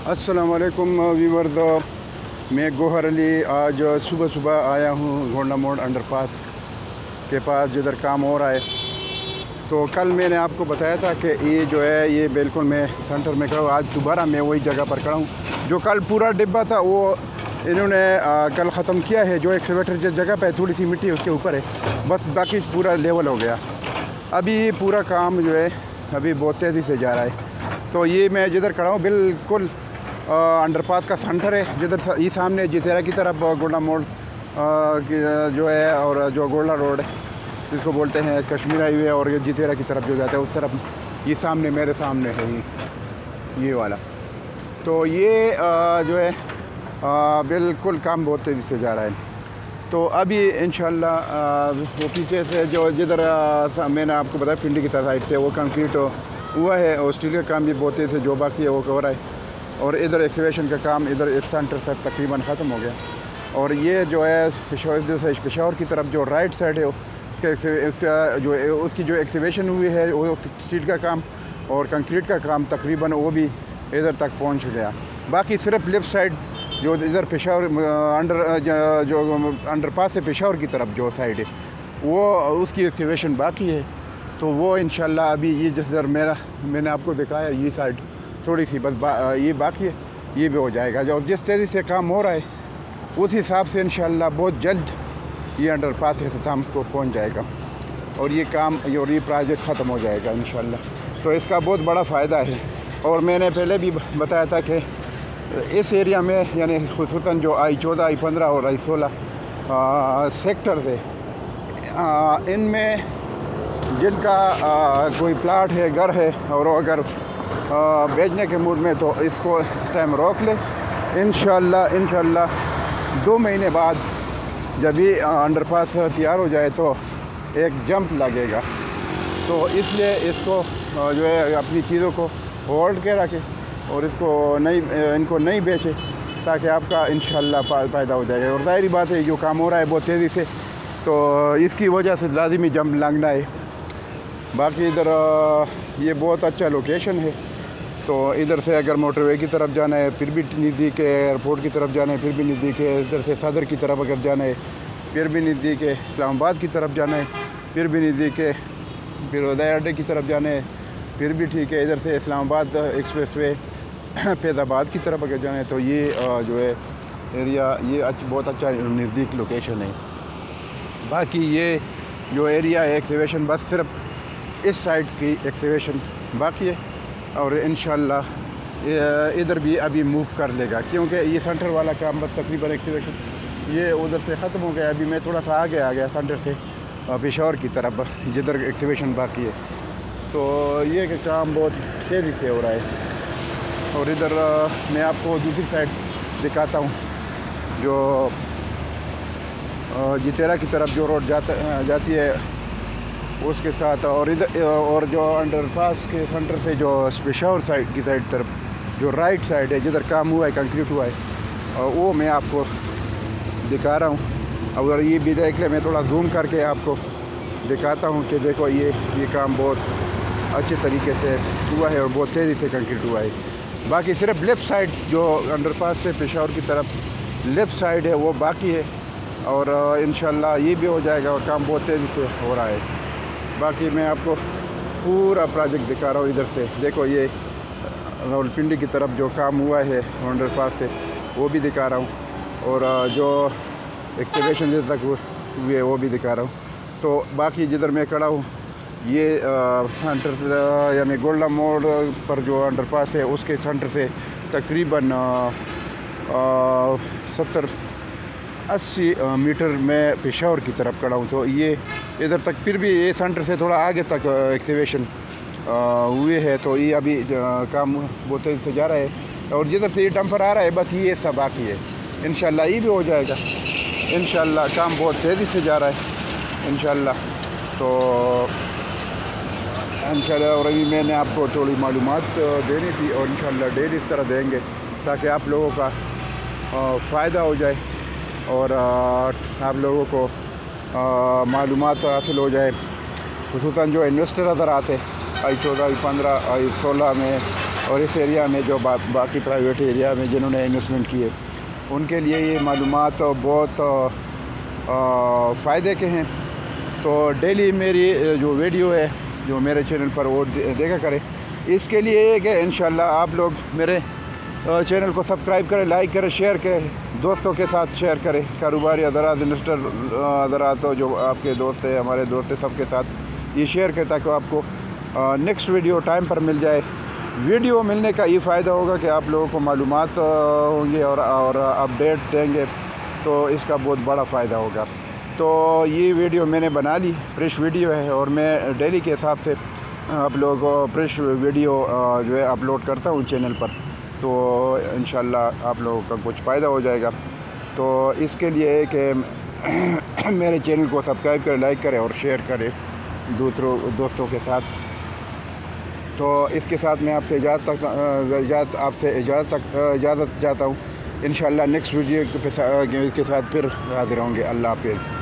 अस्सलाम वालेकुम व्यूअर्स, मैं गौहर अली आज सुबह सुबह आया हूँ गोंडा मोड़ अंडरपास के पास जिधर काम हो रहा है। तो कल मैंने आपको बताया था कि ये जो है ये बिल्कुल मैं सेंटर में खड़ा हूँ। आज दोबारा मैं वही जगह पर खड़ा हूँ। जो कल पूरा डिब्बा था वो इन्होंने कल ख़त्म किया है। जो एक्सकैवेटर जिस जगह पे थोड़ी सी मिट्टी उसके ऊपर है, बस बाकी पूरा लेवल हो गया। अभी ये पूरा काम जो है अभी बहुत तेज़ी से जा रहा है। तो ये मैं जिधर खड़ा हूँ बिल्कुल अंडरपास का सेंटर है, जिधर ये सामने जितेरा की तरफ गोंडा मोड़ जो है और जो गोल्रा रोड है जिसको बोलते हैं कश्मीर हाईवे, और ये जितेरा की तरफ जो जाता है उस तरफ ये सामने मेरे सामने है ये वाला। तो ये जो है बिल्कुल काम बहुत तेज़ी से जा रहा है। तो अभी इंशाल्लाह वो पीछे से जो जिधर मैंने आपको बताया पिंडी की तरफ साइड से वो कंक्रीट हुआ है और स्टील का काम भी बहुत तेज़ी से जो बाकी है वो हो रहा है। और इधर एक्सकैवेशन का काम इधर इस सेंटर से तकरीबन ख़त्म हो गया। और ये जो है पेशावर की तरफ जो राइट साइड है उसका जो उसकी जो एक्सकैवेशन हुई है वो स्टील का काम और कंक्रीट का काम तकरीबन वो भी इधर तक पहुंच गया। बाकी सिर्फ लेफ़्ट साइड जो इधर पेशावर जो अंडरपास से पेशावर की तरफ जो साइड है वो उसकी एक्सकैवेशन बाकी है। तो वो इंशाल्लाह अभी ये जिस इधर मैंने आपको दिखाया ये साइड थोड़ी सी बस ये बाकी है, ये भी हो जाएगा। जो जिस तेज़ी से काम हो रहा है उस हिसाब से इंशाल्लाह बहुत जल्द ये अंडरपास अख्ताम को पहुंच जाएगा और ये काम और ये प्रोजेक्ट ख़त्म हो जाएगा इंशाल्लाह। तो इसका बहुत बड़ा फ़ायदा है। और मैंने पहले भी बताया था कि इस एरिया में यानी खुसूसन जो I-14, I-15 और I-16 सेक्टर्स है, इनमें जिनका कोई प्लाट है, घर है और अगर बेचने के मूड में तो इसको इस टाइम रोक ले। इंशाल्लाह 2 महीने बाद जब भी अंडरपास तैयार हो जाए तो एक जंप लगेगा। तो इसलिए इसको जो है अपनी चीज़ों को होल्ड के रखे और इनको नहीं बेचे ताकि आपका इंशाल्लाह फ़ायदा हो जाएगा। और ज़ाहिर बात है जो काम हो रहा है बहुत तेज़ी से, तो इसकी वजह से लाजिमी जंप लगना है। बाकी इधर ये बहुत अच्छा लोकेशन है। तो इधर से अगर मोटरवे की तरफ जाना है फिर भी नज़दीक है, एयरपोर्ट की तरफ जाना है फिर भी नज़दीक है, इधर से सदर की तरफ अगर जाना है फिर भी नज़दीक है, इस्लामाबाद की तरफ जाना है फिर भी नज़दीक है, फिर हवाई अड्डे की तरफ जाना है फिर भी ठीक है। इधर से इस्लामाबाद एक्सप्रेस वे फैज़ाबाद की तरफ अगर जाना है तो ये जो है एरिया ये बहुत अच्छा नज़दीक लोकेशन है। बाकी ये जो एरिया है एक्सकैवेशन बस सिर्फ इस साइड की एक्सकैवेशन बाकी है और इंशाल्लाह इधर भी अभी मूव कर लेगा, क्योंकि ये सेंटर वाला काम बस तकरीबन एक्सकैवेशन ये उधर से ख़त्म हो गया। अभी मैं थोड़ा सा आगे आ गया सेंटर से पेशावर की तरफ जिधर एक्सकैवेशन बाकी है। तो ये कि काम बहुत तेज़ी से हो रहा है। और इधर मैं आपको दूसरी साइड दिखाता हूँ जो जितेरा की तरफ जो रोड जाती है उसके साथ, और इधर और जो अंडरपास के सेंटर से जो पेशावर साइड की साइड तरफ जो राइट साइड है जिधर काम हुआ है कंक्रीट हुआ है वो मैं आपको दिखा रहा हूँ। अगर ये भी देख ले मैं थोड़ा जूम करके आपको दिखाता हूँ कि देखो ये काम बहुत अच्छे तरीके से हुआ है और बहुत तेज़ी से कंक्रीट हुआ है। बाकी सिर्फ लेफ़्ट साइड जो अंडरपास से पेशावर की तरफ लेफ़्ट साइड है वो बाकी है और इंशाल्लाह ये भी हो जाएगा और काम बहुत तेज़ी से हो रहा है। बाकी मैं आपको पूरा प्रोजेक्ट दिखा रहा हूँ। इधर से देखो ये रावलपिंडी की तरफ जो काम हुआ है अंडरपास से वो भी दिखा रहा हूँ और जो एक्सकैवेशन जिधर तक हुए वो भी दिखा रहा हूँ। तो बाकी जिधर मैं खड़ा हूँ ये सेंटर से यानी गोल्डा मोड़ पर जो अंडरपास है उसके सेंटर से तकरीबन 70-80 मीटर में पेशावर की तरफ खड़ा हूँ। तो ये इधर तक फिर भी ये सेंटर से थोड़ा आगे तक एक्सकैवेशन हुए है। तो ये अभी काम बहुत तेज़ी से जा रहा है और जिधर से ये डंपर आ रहा है बस ये सब बाकी है। इंशाल्लाह ये भी हो जाएगा। इंशाल्लाह काम बहुत तेज़ी से जा रहा है इंशाल्लाह। तो इंशाल्लाह और अभी मैंने आपको थोड़ी मालूमात देनी थी और इंशाल्लाह डेली इस तरह देंगे ताकि आप लोगों का फ़ायदा हो जाए और आप लोगों को मालूमात हासिल हो जाए। खुसूसन जो इन्वेस्टर नज़र आते I-14, I-15, I-16 में اور اس ایریا میں جو باقی پرائیویٹ ایریا میں جنہوں نے انویسٹمنٹ کیے ان کے لیے یہ معلومات بہت فائدے کے ہیں. تو ڈیلی میری جو ویڈیو ہے جو میرے چینل پر وہ دیکھا کرے. اس کے لیے یہ کہ انشاءاللہ آپ لوگ میرے چینل کو سبسکرائب کریں, لائک کریں, شیئر کریں, دوستوں کے ساتھ شیئر کریں. کاروباری حضرات, انویسٹر حضرات جو آپ کے دوست ہیں, ہمارے دوست ہیں, سب کے ساتھ یہ شیئر کریں تاکہ آپ کو نیکسٹ ویڈیو ٹائم پر مل جائے. ویڈیو ملنے کا یہ فائدہ ہوگا کہ آپ لوگوں کو معلومات ہوں گے اور اپڈیٹ دیں گے, تو اس کا بہت بڑا فائدہ ہوگا. تو یہ ویڈیو میں نے بنا لی, فریش ویڈیو ہے, اور میں ڈیلی کے حساب سے آپ لوگوں کو فریش ویڈیو جو ہے اپلوڈ کرتا ہوں چینل پر. تو انشاءاللہ آپ لوگوں کا کچھ فائدہ ہو جائے گا. تو اس کے لیے ہے کہ میرے چینل کو سبسکرائب کریں, لائک کریں اور شیئر کریں دوستوں کے ساتھ. تو اس کے ساتھ میں آپ سے اجازت چاہتا ہوں. انشاءاللہ نیکسٹ ویڈیو کے ساتھ پھر حاضر ہوں گے. اللہ حافظ.